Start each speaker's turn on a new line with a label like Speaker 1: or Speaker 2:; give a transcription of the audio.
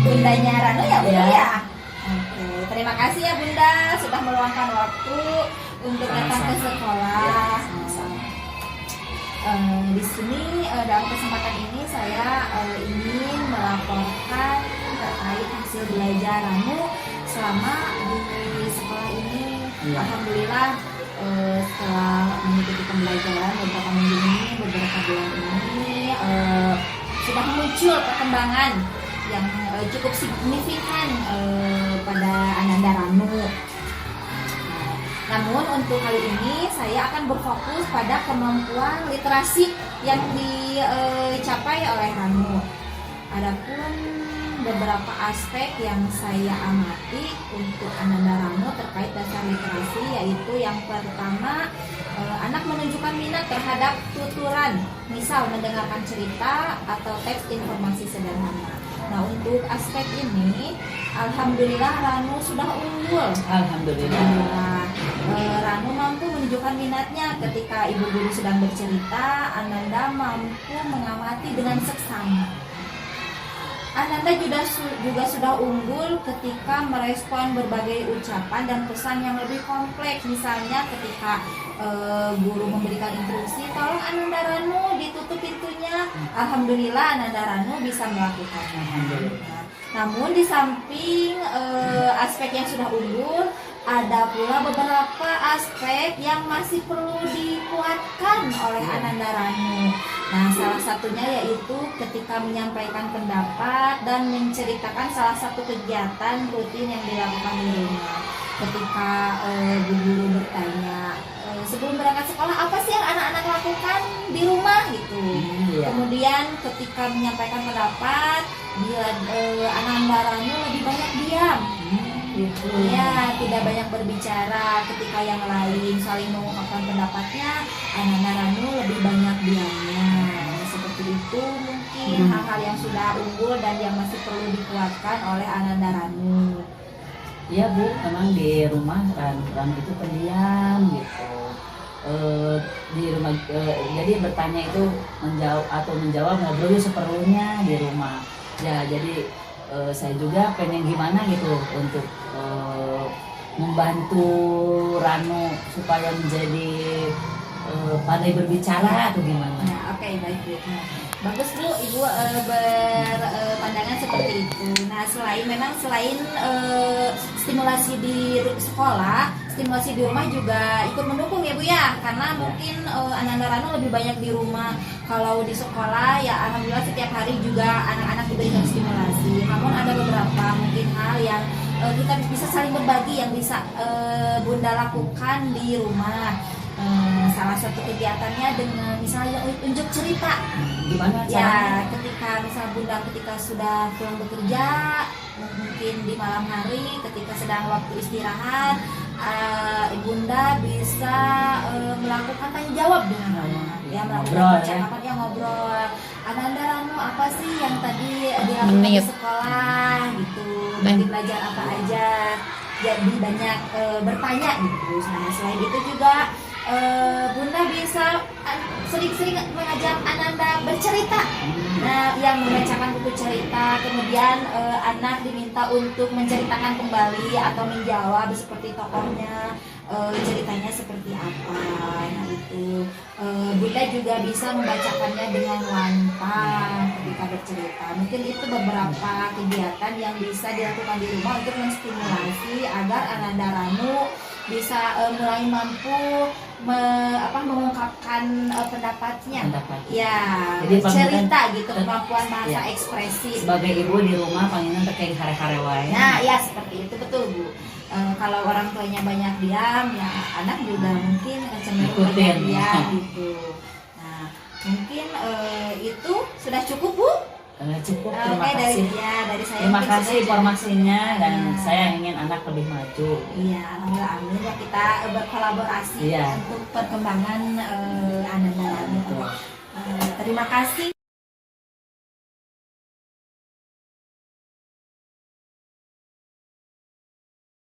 Speaker 1: Bundanya Rano ya Bunda ya? Oke, terima kasih ya Bunda sudah meluangkan waktu untuk datang ke sekolah. Di sini dalam kesempatan ini saya ingin melaporkan terkait hasil belajar Rano selama di sekolah ini. Alhamdulillah setelah mengikuti pembelajaran beberapa minggu ini, beberapa bulan ini sudah muncul perkembangan yang cukup signifikan pada Ananda Rano. Namun untuk kali ini saya akan berfokus pada kemampuan literasi yang dicapai oleh Rano. Adapun beberapa aspek yang saya amati untuk Ananda Rano terkait dasar literasi, yaitu yang pertama, anak menunjukkan minat terhadap tuturan, misal mendengarkan cerita atau teks informasi sederhana. Nah, untuk aspek ini alhamdulillah Rano sudah unggul. Alhamdulillah. Rano mampu menunjukkan minatnya ketika ibu guru sedang bercerita. Ananda mampu mengamati dengan seksama. Ananda juga sudah unggul ketika merespon berbagai ucapan dan pesan yang lebih kompleks. Misalnya ketika guru memberikan instruksi, tolong Ananda Rano ditutup pintunya. Alhamdulillah Ananda Rano bisa melakukannya. Namun di samping aspek yang sudah unggul, ada pula beberapa aspek yang masih perlu dikuatkan oleh Ananda Rano. Nah, salah satunya yaitu ketika menyampaikan pendapat dan menceritakan salah satu kegiatan rutin yang dilakukan di rumah. Ketika guru bertanya, sebelum berangkat sekolah apa sih yang anak-anak lakukan di rumah gitu. Kemudian ketika menyampaikan pendapat, bila Ananda Rano lebih banyak diam. Ya, tidak banyak berbicara. Ketika yang lain saling mengungkapkan pendapatnya, Ananda Rano lebih banyak diamnya. Seperti itu mungkin hal-hal yang sudah unggul dan yang masih perlu dikuatkan oleh Ananda Rano.
Speaker 2: Iya Bu, memang di rumah Rano itu pendiam gitu. Di rumah jadi bertanya itu menjawab ngobrol seperlunya di rumah. Ya, jadi saya juga pengen gimana gitu untuk membantu Rano supaya menjadi pandai berbicara atau gimana?
Speaker 1: Nah, oke, baik Bu. Bagus Bu, Ibu berpandangan seperti itu. Nah, selain stimulasi di sekolah, stimulasi di rumah juga ikut mendukung ya Bu ya, karena mungkin Ananda Rano lebih banyak di rumah. Kalau di sekolah ya alhamdulillah setiap hari juga anak-anak diberikan stimulasi. Namun ada beberapa mungkin hal yang kita bisa saling berbagi yang bisa Bunda lakukan di rumah. Salah satu kegiatannya dengan misalnya unjuk cerita.
Speaker 2: Gimana
Speaker 1: ya, ketika misal Bunda ketika sudah pulang bekerja, mungkin di malam hari ketika sedang waktu istirahat, Bunda bisa melakukan tanya jawab dengan Rano. Ya, melakukan percakapan yang ngobrol. Ananda Rano apa sih yang tadi dilakukan di sekolah gitu, tadi belajar apa aja, jadi banyak bertanya gitu. Nah, selain itu juga Bunda bisa sering-sering mengajak Ananda bercerita. Nah, yang membacakan buku cerita, kemudian anak diminta untuk menceritakan kembali atau menjawab seperti tokohnya, ceritanya seperti apa. Nah, itu Bunda juga bisa membacakannya dengan lantang ketika bercerita. Mungkin itu beberapa kegiatan yang bisa dilakukan di rumah untuk menstimulasi agar Ananda Rano bisa mulai mampu mengungkapkan pendapatnya. Ya, jadi cerita gitu, kemampuan bahasa ekspresi.
Speaker 2: Sebagai ibu di rumah pengen terkait hare-hare wae.
Speaker 1: Nah, ya seperti itu, betul Bu. Kalau orang tuanya banyak diam, ya anak juga mungkin cenderung banyak diam gitu. Nah, Mungkin itu sudah cukup Bu.
Speaker 2: Cukup,
Speaker 1: Oke,
Speaker 2: terima kasih.
Speaker 1: dari saya
Speaker 2: Terima
Speaker 1: mungkin
Speaker 2: kasih
Speaker 1: sudah
Speaker 2: informasinya dan
Speaker 1: Iya.
Speaker 2: saya ingin anak lebih maju.
Speaker 1: Iya, alhamdulillah amin ya kita berkolaborasi
Speaker 2: Iya.
Speaker 1: untuk perkembangan anak-anak.
Speaker 2: Betul.
Speaker 1: Terima kasih.